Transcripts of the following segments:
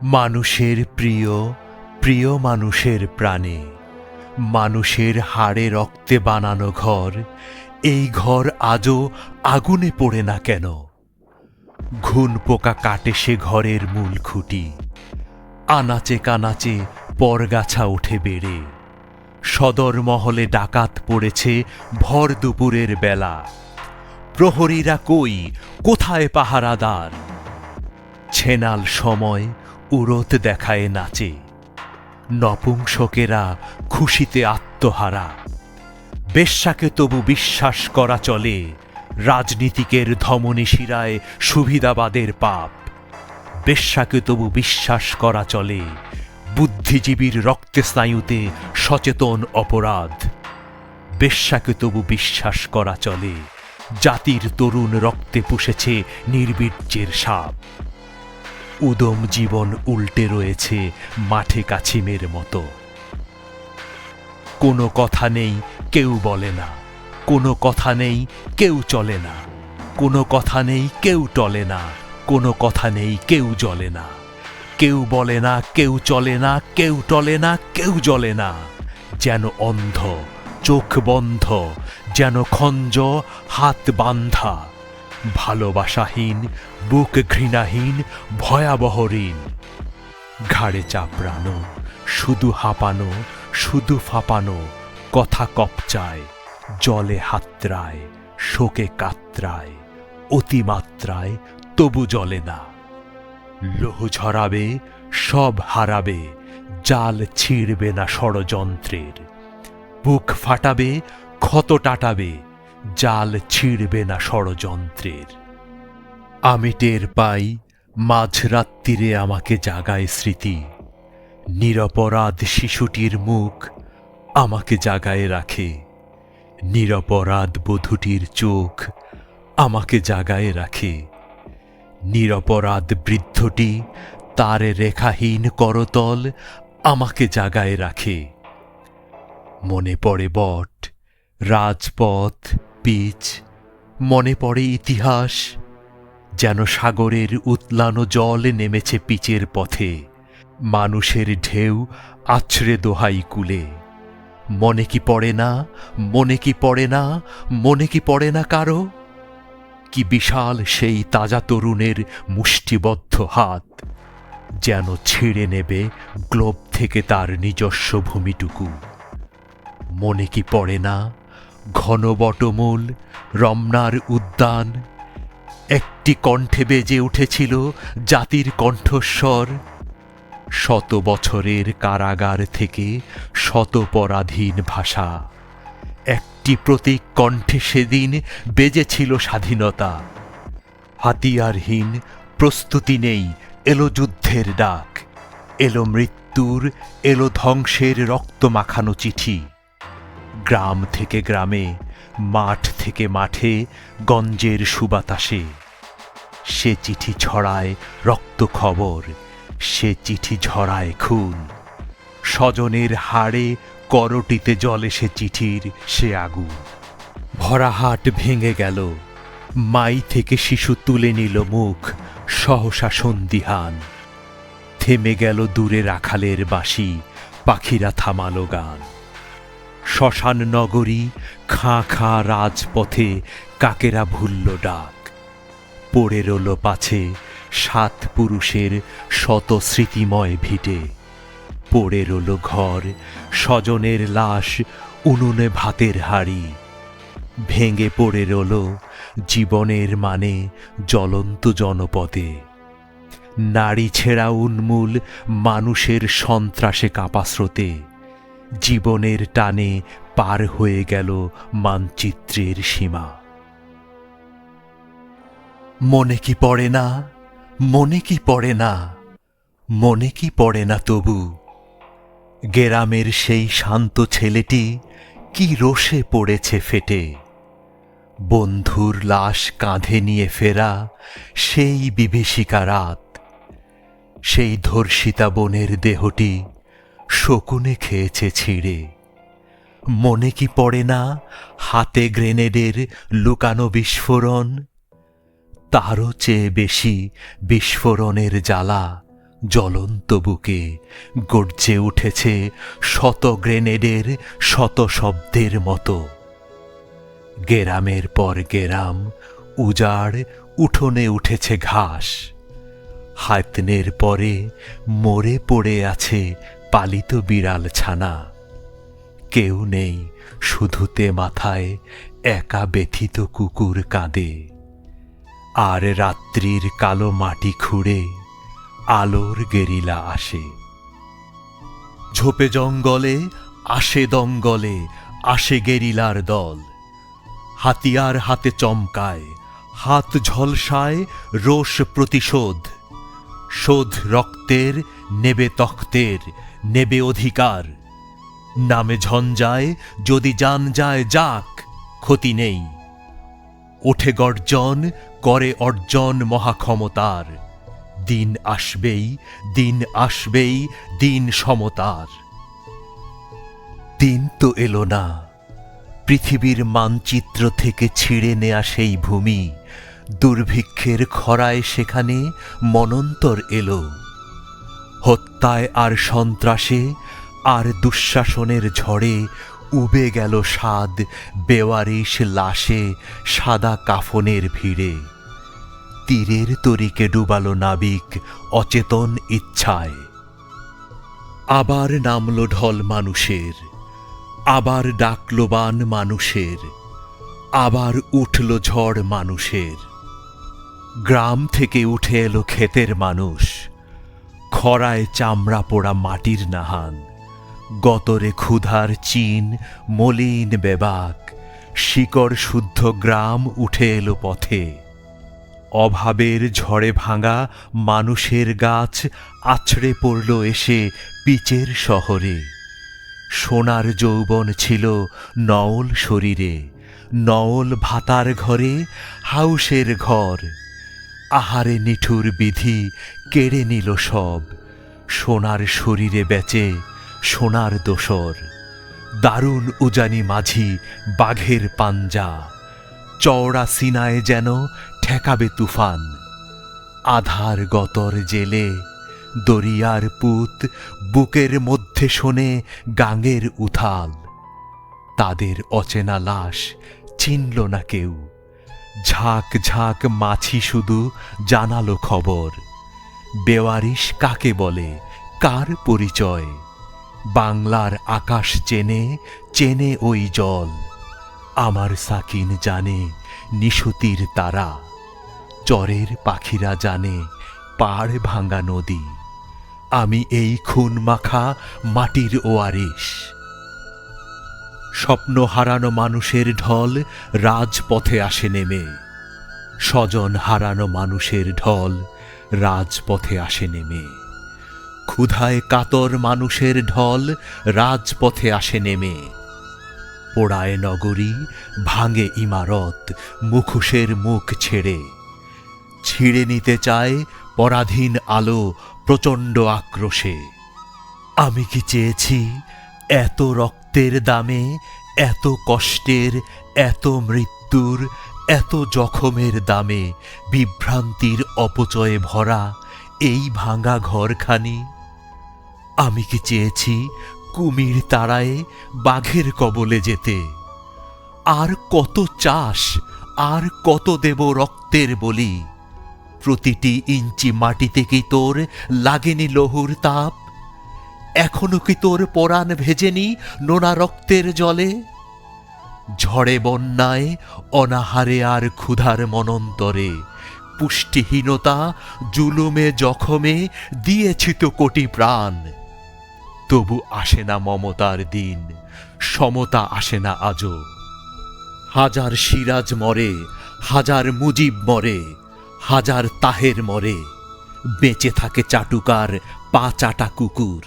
মানুষের প্রিয় প্রিয় মানুষের প্রাণে, মানুষের হাড়ে রক্তে বানানো ঘর, এই ঘর আজও আগুনে পোড়ে না কেন? ঘুন পোকা কাটে সে ঘরের মূল খুঁটি, আনাচে কানাচে পরগাছা ওঠে বেড়ে। সদর মহলে ডাকাত পড়েছে ভর দুপুরের বেলা, প্রহরীরা কই, কোথায় পাহারাদার? ছেনাল সময় উরত দেখায় নাচে, নপুংসকেরা খুশিতে আত্মহারা। বেশ্যাকে তবু বিশ্বাস করা চলে, রাজনীতিকের ধমনী শিরায় সুবিধাবাদের পাপ। বেশ্যাকে তবু বিশ্বাস করা চলে, বুদ্ধিজীবীর রক্তে স্নায়ুতে সচেতন অপরাধ। বেশ্যাকে তবু বিশ্বাস করা চলে, জাতির তরুণ রক্তে পুষেছে নির্বীর্যের সাপ। উদম জীবন উল্টে রয়েছে মাঠে কাছিমের মতো। কোনো কথা নেই, কেউ বলে না, কোনো কথা নেই, কেউ চলে না, কোনো কথা নেই, কেউ টলে না, কোনো কথা নেই, কেউ জ্বলে না। কেউ বলে না, কেউ চলে না, কেউ টলে না, কেউ জ্বলে না। যেন অন্ধ, চোখ বন্ধ, যেন খঞ্জ, হাত বান্ধা। ভালোবাসাহীন, বুক ঘৃণাহীন, ভয়াবহ ঋণ। ঘাড়ে চাপড়ানো, শুধু হাঁপানো, শুধু ফাঁপানো, কথা কপচায়, জলে হাতড়ায়, শোকে কাতরায়, অতিমাত্রায়, তবু জ্বলে না। লৌহ ঝরাবে, সব হারাবে, জাল ছিঁড়বে না ষড়যন্ত্রের। বুক ফাটাবে, ক্ষত টাটাবে, জাল ছিঁড়বে না ষড়যন্ত্রের। আমি টের পাই, মাঝরাত্রিরে আমাকে জাগায় স্মৃতি। নিরপরাধ শিশুটির মুখ আমাকে জাগায় রাখে, নিরপরাধ বধূটির চোখ আমাকে জাগায় রাখে। নিরপরাধ বৃদ্ধটি, তার রেখাহীন করতল আমাকে জাগায় রাখে। মনে পড়ে বট, রাজপথ, পিচ, মনে পড়ে ইতিহাস। যেন সাগরের উতলানো জল নেমেছে পিচের পথে, মানুষের ঢেউ আছড়ে দোহাই কুলে। মনে কি পড়ে না, মনে কি পড়ে না, মনে কি পড়ে না কারো? কি বিশাল সেই তাজা তরুণের মুষ্টিবদ্ধ হাত, যেন ছিঁড়ে নেবে গ্লোব থেকে তার নিজস্ব ভূমিটুকু। মনে কি পড়ে না, ঘন বটমূল, রমনার উদ্যান, একটি কণ্ঠে বেজে উঠেছিল জাতির কণ্ঠস্বর। শত বছরের কারাগার থেকে শত পরাধীন ভাষা, একটি প্রতীক কণ্ঠে সেদিন বেজেছিল স্বাধীনতা। হাতিয়ারহীন, প্রস্তুতি নেই, এলো যুদ্ধের ডাক, এলো মৃত্যুর, এলো ধ্বংসের রক্ত মাখানো চিঠি। গ্রাম থেকে গ্রামে, মাঠ থেকে মাঠে, গঞ্জের সুবাতাসে সে চিঠি ছড়ায় রক্ত খবর, সে চিঠি ঝরায় খুন। স্বজনের হাড়ে করটিতে জ্বলে সে চিঠির সে আগুন। ভরা হাট ভেঙে গেল, মাই থেকে শিশু তুলে নিল মুখ সহসা সন্দিহান। থেমে গেল দূরে রাখালের বাঁশি, পাখিরা থামালো গান। শ্মশান নগরী, খাঁ খাঁ রাজপথে কাকেরা ভুলল ডাক। পড়ে রইল পাছে সাত পুরুষের শত স্মৃতিময় ভিটে। পড়ে রইল ঘর, স্বজনের লাশ, উনুনে ভাতের হাঁড়ি। ভেঙে পড়ে রইল জীবনের মানে জ্বলন্ত জনপদে। নারী ছেঁড়া উন্মূল মানুষের সন্ত্রাসে কাঁপা স্রোতে, জীবনের টানে পার হয়ে গেল মানচিত্রের সীমা। মনে কি পড়ে না, মনে কি পড়ে না, মনে কি পড়ে না তবু? গেরামের সেই শান্ত ছেলেটি কি রোষে পড়েছে ফেটে। বন্ধুর লাশ কাঁধে নিয়ে ফেরা সেই বিভীষিকা রাত, সেই ধর্ষিতা বোনের দেহটি শকুনে খেয়েছে ছিঁড়ে। মনে কি পড়ে না হাতে গ্রেনেডের লুকানো বিস্ফোরণ? তারও চেয়ে বেশি বিস্ফোরণের জ্বালা জ্বলন্ত বুকে গর্জে উঠেছে শত গ্রেনেডের শত শব্দের মতো। গেরামের পর গেরাম উজাড়, উঠোনে উঠেছে ঘাস। হাতনের পরে মরে পড়ে আছে পালিত বিড়াল ছানা। কেউ নেই, শুধুতে মাথায় একা ব্যথিত কুকুর কাঁদে। আর রাত্রির কালো মাটি খুঁড়ে আলোর গেরিলা আসে। ঝোপে জঙ্গলে আসে দঙ্গলে আসে গেরিলার দল। হাতিয়ার হাতে চমকায়, হাত ঝলসায় রোষ প্রতিশোধ। শোধ রক্তের, নেবে তখ্তের, নেবে অধিকার। নামে ঝঞ্ঝায়, যদি জান যায় যাক, ক্ষতি নেই। ওঠে গর্জন, করে অর্জন মহাক্ষমতার। দিন আসবেই, দিন আসবেই, দিন সমতার। দিন তো এলো না। পৃথিবীর মানচিত্র থেকে ছিঁড়ে নেয়া সেই ভূমি, দুর্ভিক্ষের খরায় সেখানে মনন্তর এলো। হত্যায় আর সন্ত্রাসে আর দুঃশাসনের ঝড়ে উবে গেল স্বাদ বেওয়ারিশ লাশে সাদা কাফনের ভিড়ে। তীরের তরিকে ডুবালো নাবিক অচেতন ইচ্ছায়। আবার নামলো ঢল মানুষের, আবার ডাকলো বান মানুষের, আবার উঠল ঝড় মানুষের। গ্রাম থেকে উঠে এলো ক্ষেতের মানুষ, খরায় চামড়া পোড়া মাটির নাহান। গতরে ক্ষুধার চিন, মলিন বেবাক, শিকড় শুদ্ধ গ্রাম উঠে এলো পথে। অভাবের ঝড়ে ভাঙা মানুষের গাছ আছড়ে পড়ল এসে পিচের শহরে। সোনার যৌবন ছিল নওল শরীরে, নওল ভাতার ঘরে হাউসের ঘর। আহারে নিঠুর বিধি কেড়ে নিল সব, সোনার শরীরে বেচে সোনার দোসর। দারুণ উজানি মাঝি বাঘের পাঞ্জা, চওড়া সিনায় যেন ঠেকাবে তুফান। আধার গতর জেলে দরিয়ার পুত বুকের মধ্যে শোনে গাঙের উথাল। তাদের অচেনা লাশ চিনল না কেউ, ঝাঁক ঝাঁক মাছি শুধু জানালো খবর। বেওয়ারিশ কাকে বলে, কার পরিচয়? বাংলার আকাশ চেনে, চেনে ওই জল। আমার সাকিন জানে নিশুতির তারা, চরের পাখিরা জানে পাড় ভাঙা নদী। আমি এই খুন মাখা মাটির ওয়ারিশ। স্বপ্ন হারানো মানুষের ঢল রাজপথে আসে নেমে, স্বজন হারানো মানুষের ঢল রাজপথে আসে নেমে। ক্ষুধায় কাতর মানুষের ঢল রাজপথে আসে নেমে। পোড়ায় নগরী, ভাঙে ইমারত মুখোশের মুখ ছেড়ে। ছিঁড়ে নিতে চায় পরাধীন আলো প্রচণ্ড আক্রোশে। আমি কি চেয়েছি এত রক্তের দামে, এত কষ্টের, এত মৃত্যুর, এত জখমের দামে বিভ্রান্তির অপচয়ে ভরা এই ভাঙা ঘরখানি? আমি কি চেয়েছি কুমির তাড়ায়ে বাঘের কবলে যেতে? আর কত চাষ, আর কত দেব রক্তের বলি? প্রতিটি ইঞ্চি মাটিতে কি তোর লাগেনি লৌহর তাপ? এখনো কি তোর পরাণ ভেজেনি নোনা রক্তের জলে? ঝড়ে বন্যায় অনাহারে আর ক্ষুধার মনন্তরে, পুষ্টিহীনতা জুলুমে জখমে দিয়েছি তো কোটি প্রাণ। তবু আসে না মমতার দিন, সমতা আসে না আজও। হাজার সিরাজ মরে, হাজার মুজিব মরে, হাজার তাহের মরে। বেঁচে থাকে চাটুকার পা চাটা কুকুর,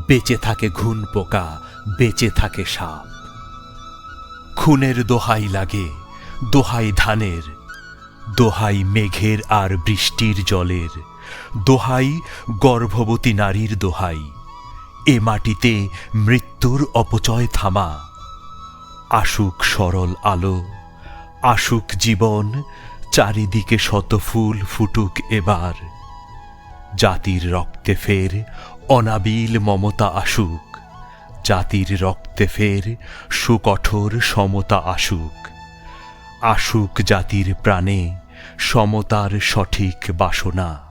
বেঁচে থাকে ঘুন পোকা, বেঁচে থাকে সাপ। খুনের দোহাই লাগে, দোহাই ধানের, দোহাই মেঘের আর বৃষ্টির জলের, দোহাই গর্ভবতী নারীর দোহাই। এ মাটিতে মৃত্যুর অপচয় থামা। আসুক সরল আলো, আসুক জীবন, চারিদিকে শত ফুল ফুটুক এবার। জাতির রক্তে ফের অনাবিল মমতা আসুক, জাতির রক্তে ফের সুকঠোর সমতা আসুক, আসুক জাতির প্রাণে সমতার সঠিক বাসনা।